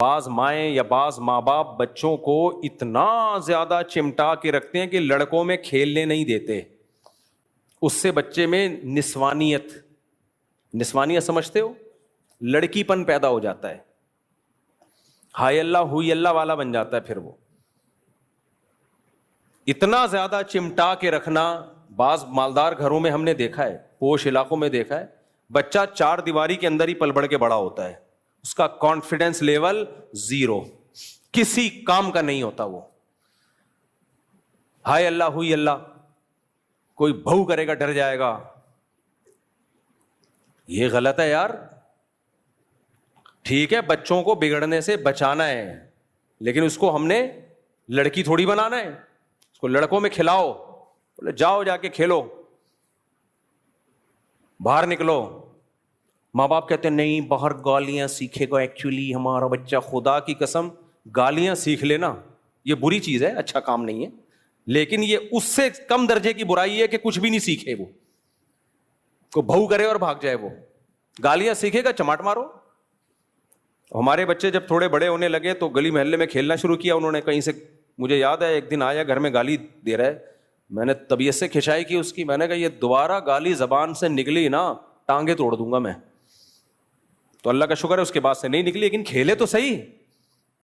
بعض مائیں یا بعض ماں باپ بچوں کو اتنا زیادہ چمٹا کے رکھتے ہیں کہ لڑکوں میں کھیلنے نہیں دیتے. اس سے بچے میں نسوانیت سمجھتے ہو, لڑکی پن پیدا ہو جاتا ہے, ہائے اللہ ہوئی اللہ والا بن جاتا ہے. پھر وہ اتنا زیادہ چمٹا کے رکھنا, بعض مالدار گھروں میں ہم نے دیکھا ہے, پوش علاقوں میں دیکھا ہے, بچہ 4 دیواری کے اندر ہی پل بڑھ کے بڑا ہوتا ہے, اس کا کانفیڈنس لیول 0, کسی کام کا نہیں ہوتا. وہ ہائے اللہ ہوئی اللہ, کوئی بھو کرے گا ڈر جائے گا. یہ غلط ہے یار. ٹھیک ہے بچوں کو بگڑنے سے بچانا ہے, لیکن اس کو ہم نے لڑکی تھوڑی بنانا ہے. اس کو لڑکوں میں کھلاؤ, بولے جاؤ جا کے کھیلو, باہر نکلو. ماں باپ کہتے ہیں نہیں باہر گالیاں سیکھے گا. ایکچولی ہمارا بچہ خدا کی قسم گالیاں سیکھ لینا یہ بری چیز ہے, اچھا کام نہیں ہے, لیکن یہ اس سے کم درجے کی برائی ہے کہ کچھ بھی نہیں سیکھے. وہ کو بھو کرے اور بھاگ جائے. وہ گالیاں سیکھے گا چماٹ مارو. ہمارے بچے جب تھوڑے بڑے ہونے لگے تو گلی محلے میں کھیلنا شروع کیا انہوں نے. کہیں سے مجھے یاد ہے ایک دن آیا گھر میں گالی دے رہا ہے, میں نے طبیعت سے کھنچائی کی اس کی. میں نے کہا یہ دوبارہ گالی زبان سے نکلی نا ٹانگیں توڑ دوں گا میں. تو اللہ کا شکر ہے اس کے بعد سے نہیں نکلی, لیکن کھیلے تو صحیح.